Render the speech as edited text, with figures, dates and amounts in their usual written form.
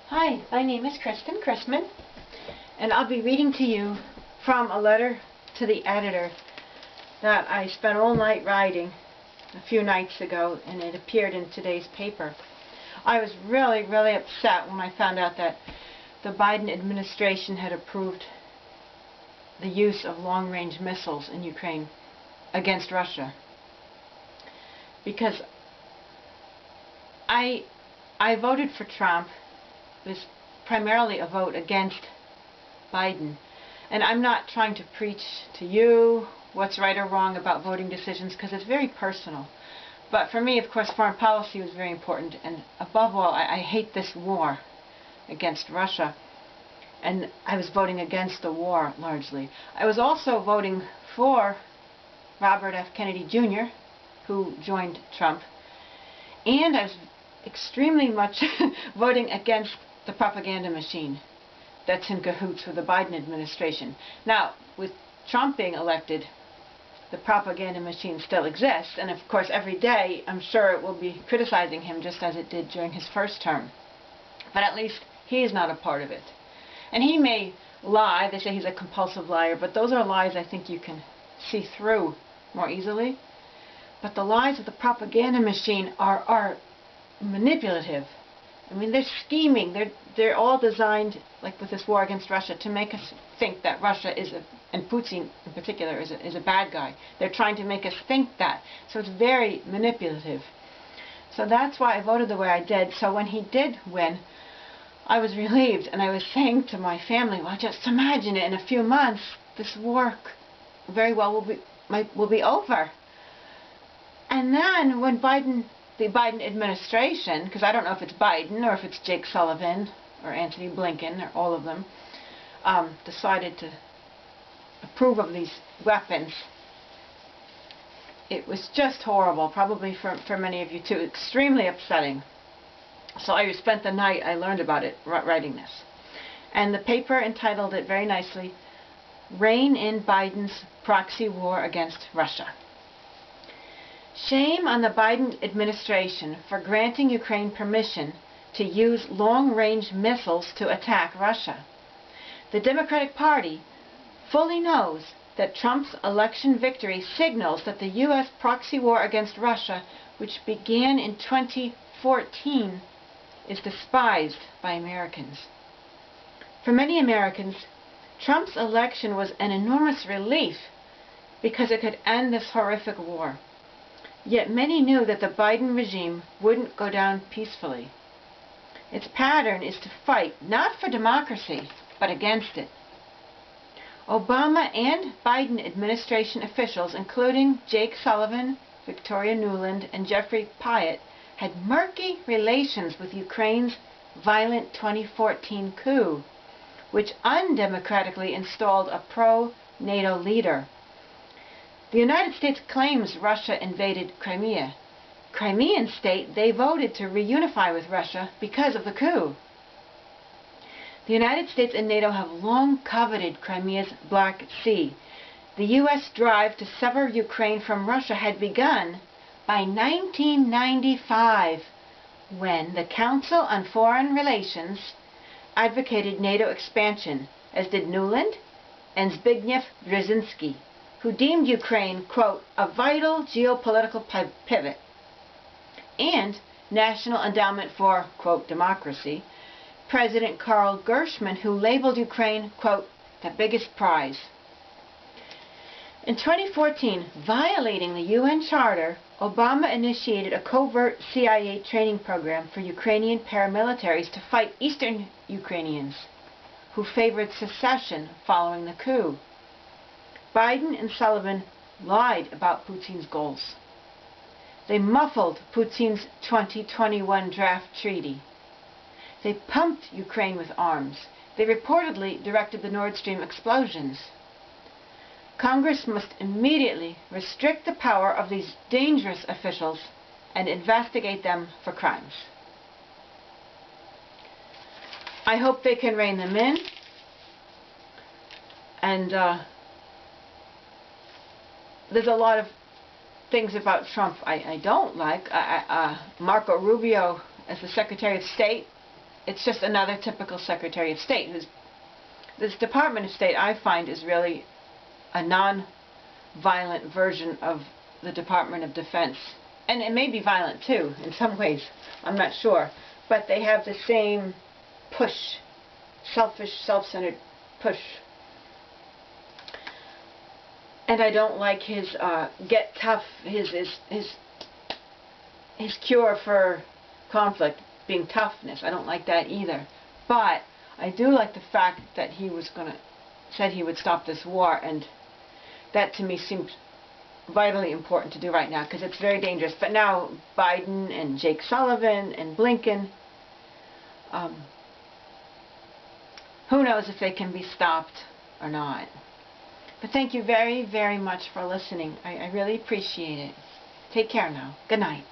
Hi, my name is Kristen Chrisman, and I'll be reading to you from a letter to the editor that I spent all night writing a few nights ago, and it appeared in today's paper. I was really upset when I found out that the Biden administration had approved the use of long-range missiles in Ukraine against Russia, because I voted for Trump. It was primarily a vote against Biden, and I'm not trying to preach to you what's right or wrong about voting decisions, because it's very personal. But for me, of course, foreign policy was very important, and above all, I hate this war against Russia, and I was voting against the war largely. I was also voting for Robert F. Kennedy Jr., who joined Trump, and I was extremely much voting against the propaganda machine that's in cahoots with the Biden administration. Now, with Trump being elected, the propaganda machine still exists, and of course every day I'm sure it will be criticizing him just as it did during his first term. But at least he is not a part of it. And he may lie. They say he's a compulsive liar, but those are lies I think you can see through more easily. But the lies of the propaganda machine are manipulative. I mean, they're scheming. They're all designed, like with this war against Russia, to make us think that Russia is and Putin in particular is a bad guy. They're trying to make us think that. So it's very manipulative. So that's why I voted the way I did. So when he did win, I was relieved, and I was saying to my family, well, just imagine it, in a few months this war very well will be over. And then when the Biden administration, because I don't know if it's Biden or if it's Jake Sullivan or Antony Blinken or all of them, decided to approve of these weapons, it was just horrible, probably for many of you too, extremely upsetting. So I spent the night I learned about it writing this. And the paper entitled it very nicely, Rein in Biden's Proxy War Against Russia. Shame on the Biden administration for granting Ukraine permission to use long-range missiles to attack Russia. The Democratic Party fully knows that Trump's election victory signals that the U.S. proxy war against Russia, which began in 2014, is despised by Americans. For many Americans, Trump's election was an enormous relief because it could end this horrific war. Yet many knew that the Biden regime wouldn't go down peacefully. Its pattern is to fight not for democracy, but against it. Obama and Biden administration officials, including Jake Sullivan, Victoria Nuland, and Jeffrey Pyatt, had murky relations with Ukraine's violent 2014 coup, which undemocratically installed a pro-NATO leader. The United States claims Russia invaded Crimea. Crimean state, they voted to reunify with Russia because of the coup. The United States and NATO have long coveted Crimea's Black Sea. The U.S. drive to sever Ukraine from Russia had begun by 1995, when the Council on Foreign Relations advocated NATO expansion, as did Nuland and Zbigniew Brzezinski, who deemed Ukraine, quote, a vital geopolitical pivot, and National Endowment for, quote, democracy, President Karl Gershman, who labeled Ukraine, quote, the biggest prize. In 2014, violating the UN Charter, Obama initiated a covert CIA training program for Ukrainian paramilitaries to fight Eastern Ukrainians who favored secession following the coup. Biden and Sullivan lied about Putin's goals. They muffled Putin's 2021 draft treaty. They pumped Ukraine with arms. They reportedly directed the Nord Stream explosions. Congress must immediately restrict the power of these dangerous officials and investigate them for crimes. I hope they can rein them in, and there's a lot of things about Trump I don't like. Marco Rubio, as the Secretary of State, it's just another typical Secretary of State. This Department of State, I find, is really a non-violent version of the Department of Defense. And it may be violent too, in some ways, I'm not sure. But they have the same push, selfish, self-centered push. And I don't like his get tough, his cure for conflict being toughness. I don't like that either. But I do like the fact that he said he would stop this war, and that to me seems vitally important to do right now, because it's very dangerous. But now Biden and Jake Sullivan and Blinken, who knows if they can be stopped or not. But thank you very, very much for listening. I really appreciate it. Take care now. Good night.